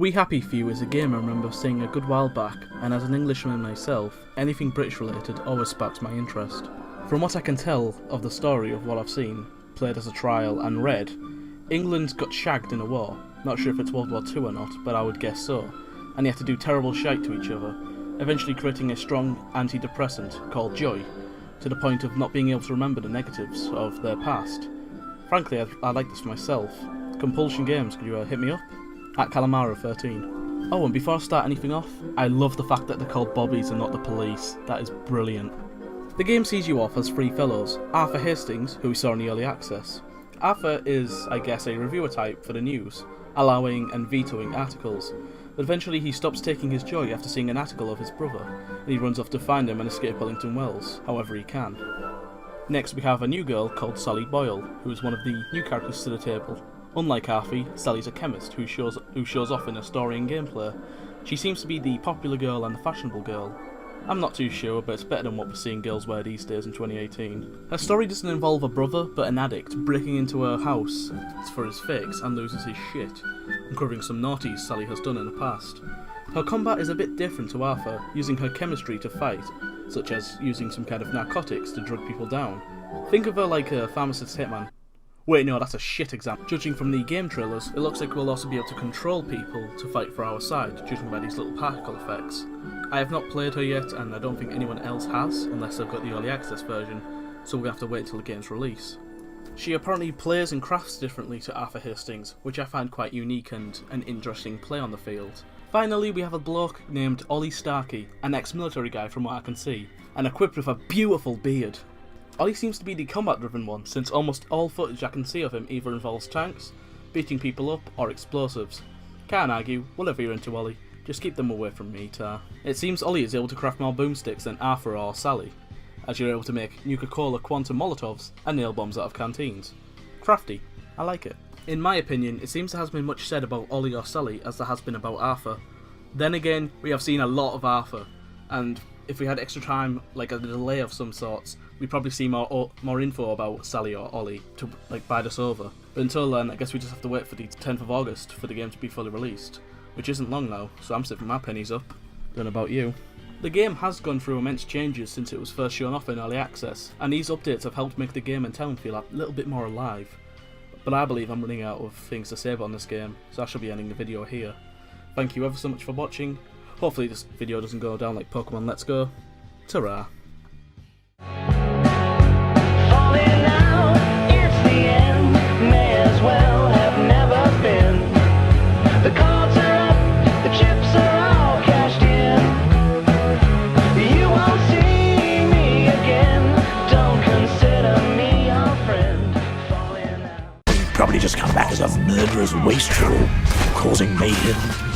We Happy Few is a game I remember seeing a good while back, and as an Englishman myself, anything British related always sparks my interest. From what I can tell of the story of what I've seen, played as a trial and read, England got shagged in a war. Not sure if it's World War II or not, but I would guess so. And they had to do terrible shite to each other, eventually creating a strong antidepressant called joy, to the point of not being able to remember the negatives of their past. Frankly, I like this for myself. Compulsion Games, could you hit me up? At Calamaro13. Oh, and before I start anything off, I love the fact that they're called bobbies and not the police. That is brilliant. The game sees you off as three fellows. Arthur Hastings, who we saw in the early access. Arthur is, I guess, a reviewer type for the news, allowing and vetoing articles. But eventually he stops taking his joy after seeing an article of his brother, and he runs off to find him and escape Wellington Wells, however he can. Next we have a new girl called Sally Boyle, who is one of the new characters to the table. Unlike Arthur, Sally's a chemist who shows off in her story and gameplay. She seems to be the popular girl and the fashionable girl. I'm not too sure, but it's better than what we're seeing girls wear these days in 2018. Her story doesn't involve a brother, but an addict breaking into her house for his fix and loses his shit, uncovering some naughties Sally has done in the past. Her combat is a bit different to Arthur, using her chemistry to fight, such as using some kind of narcotics to drug people down. Think of her like a pharmacist hitman. Wait, no, that's a shit example. Judging from the game trailers, it looks like we'll also be able to control people to fight for our side, judging by these little particle effects. I have not played her yet, and I don't think anyone else has, unless they've got the early access version, so we're going to have to wait till the game's release. She apparently plays and crafts differently to Arthur Hastings, which I find quite unique and an interesting play on the field. Finally, we have a bloke named Ollie Starkey, an ex-military guy from what I can see, and equipped with a beautiful beard. Ollie seems to be the combat-driven one, since almost all footage I can see of him either involves tanks, beating people up, or explosives. Can't argue, whatever you're into, Ollie. Just keep them away from me, Tar. It seems Ollie is able to craft more boomsticks than Arthur or Sally, as you're able to make Nuka-Cola quantum molotovs and nail bombs out of canteens. Crafty. I like it. In my opinion, it seems there has been much said about Ollie or Sally as there has been about Arthur. Then again, we have seen a lot of Arthur, and if we had extra time, like a delay of some sorts, we'd probably see more info about Sally or Ollie to bide us over. But until then, I guess we just have to wait for the 10th of August for the game to be fully released, which isn't long now, so I'm saving my pennies up. Don't know about you. The game has gone through immense changes since it was first shown off in early access, and these updates have helped make the game and town feel a little bit more alive. But I believe I'm running out of things to say on this game, so I shall be ending the video here. Thank you ever so much for watching. Hopefully this video doesn't go down like Pokemon Let's Go. Ta-ra. Probably just come back as a murderous wastrel, causing mayhem